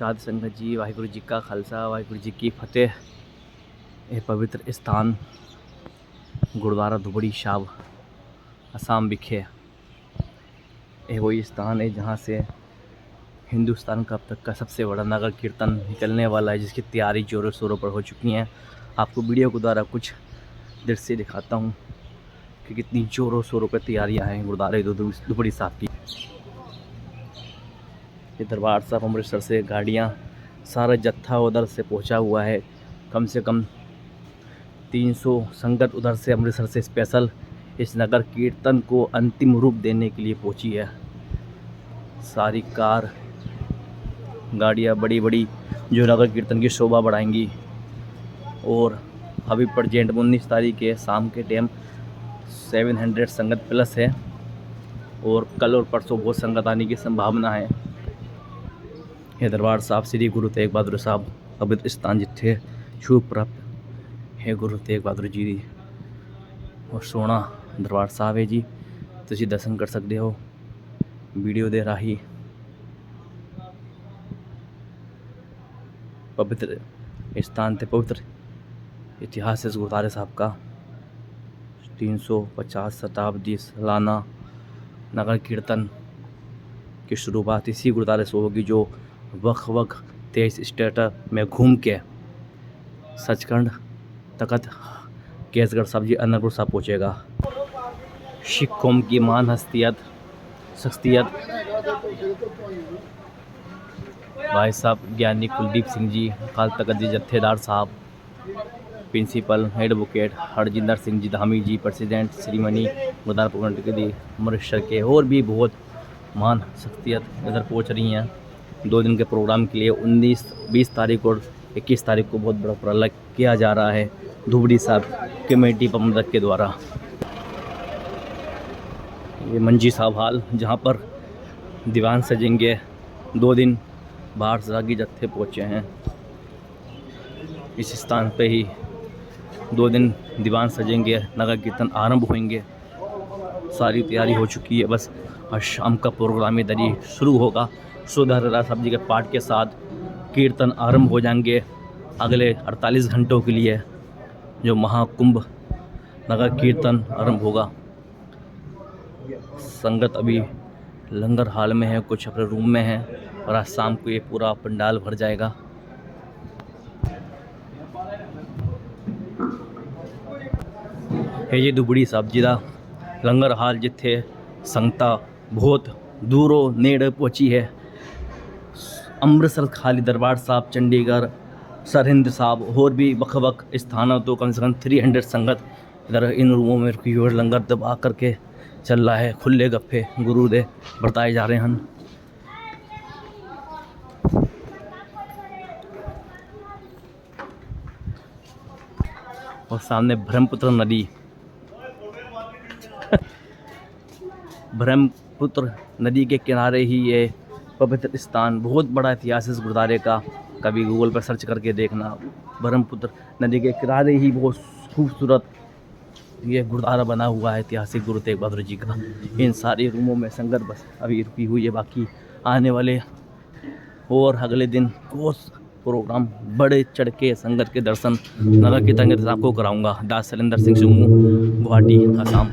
साध संगत जी, वाहिगुरु जी का खालसा वाहिगुरु जी की फतेह। यह पवित्र स्थान गुरुद्वारा धुबड़ी साहब असम विखे यह वही स्थान है जहाँ से हिंदुस्तान का अब तक का सबसे बड़ा नगर कीर्तन निकलने वाला है, जिसकी तैयारी जोरों शोरों पर हो चुकी है। आपको वीडियो के द्वारा कुछ दृश्य दिखाता हूँ कि कितनी जोरों शोरों पर तैयारियाँ हैं गुरुद्वारे धुबड़ी साहब की। ये दरबार साहब अमृतसर से गाड़ियाँ सारा जत्था उधर से पहुंचा हुआ है। कम से कम 300 संगत उधर से अमृतसर से स्पेशल इस नगर कीर्तन को अंतिम रूप देने के लिए पहुंची है। सारी कार गाड़ियाँ बड़ी बड़ी जो नगर कीर्तन की शोभा बढ़ाएंगी। और अभी प्रेजेंट 19 तारीख के शाम के टाइम 700 संगत प्लस है और कल और परसों बहुत संगत आने की संभावना है। यह दरबार साहब श्री गुरु तेग बहादुर साहब पवित्र स्थान जिथे शुभ प्राप्त है गुरु तेग बहादुर जी दी और सोना दरबार साहब है जी। तुसी दर्शन कर सकते हो वीडियो दे राही। पवित्र स्थान ते पवित्र इतिहास इस गुरुद्वारे साहब का 350 शताब्दी सालाना नगर कीर्तन की शुरुआत इसी गुरुद्वारे से होगी, जो वक् 23 स्टेट में घूम के सचखंड तखत केसगढ़ साहब जी अनंतपुर साहब पहुँचेगा। सिख कौम की महान शख्सियत भाई साहब ज्ञानी कुलदीप सिंह जी, अकाल तखत जी जत्थेदार साहब, प्रिंसिपल एडवोकेट हरजिंदर सिंह जी धामी जी, प्रेसिडेंट श्रीमणी गुरुद्वारा प्रबंधक दी अमृतसर के और भी बहुत महान शख्सियत इधर पहुंच रही हैं 2 दिन के प्रोग्राम के लिए। 19, 20 तारीख और 21 तारीख को बहुत बड़ा प्रलय किया जा रहा है धुबड़ी साहब कमेटी प्रबंधक के द्वारा। ये मंजी साहब हाल जहाँ पर दीवान सजेंगे। 2 दिन बाहर रागी जत्थे पहुँचे हैं इस स्थान पे ही। 2 दिन दीवान सजेंगे, नगर कीर्तन आरंभ होंगे। सारी तैयारी हो चुकी है, बस आज शाम का प्रोग्राम इधर ही शुरू होगा। सुधार साहब जी के पाठ के साथ कीर्तन आरंभ हो जाएंगे अगले 48 घंटों के लिए, जो महाकुंभ नगर कीर्तन आरंभ होगा। संगत अभी लंगर हाल में है, कुछ अपने रूम में है और आज शाम को ये पूरा पंडाल भर जाएगा। ये धुबड़ी साहब जी का लंगर हाल जिथे संगता बहुत दूरों नेड़े पहुंची है। अमृतसर खाली दरबार साहब, चंडीगढ़, सरहिंद साहब और भी वख स्थानों तो कम से कम 300 संगत इधर इन रूमों में रुकी हुई लंगर दबा करके चल रहा है। खुले गप्फे गुरु दे बरताए जा रहे हैं। और सामने ब्रह्मपुत्र नदी ब्रह्मपुत्र नदी के किनारे ही ये पवित्र स्थान, बहुत बड़ा इतिहास इस गुरुद्वारे का। कभी गूगल पर सर्च करके देखना। ब्रह्मपुत्र नदी के किनारे ही बहुत खूबसूरत ये गुरुद्वारा बना हुआ है ऐतिहासिक गुरु तेग बहादुर जी का। इन सारे रूमों में संगत बस अभी रुकी हुई है। बाकी आने वाले और अगले दिन को प्रोग्राम बड़े चढ़ के संगत के दर्शन नगर कीर्तन के आपको कराऊंगा। दास शैलेंद्र सिंह सुमू, गुवाहाटी, असम।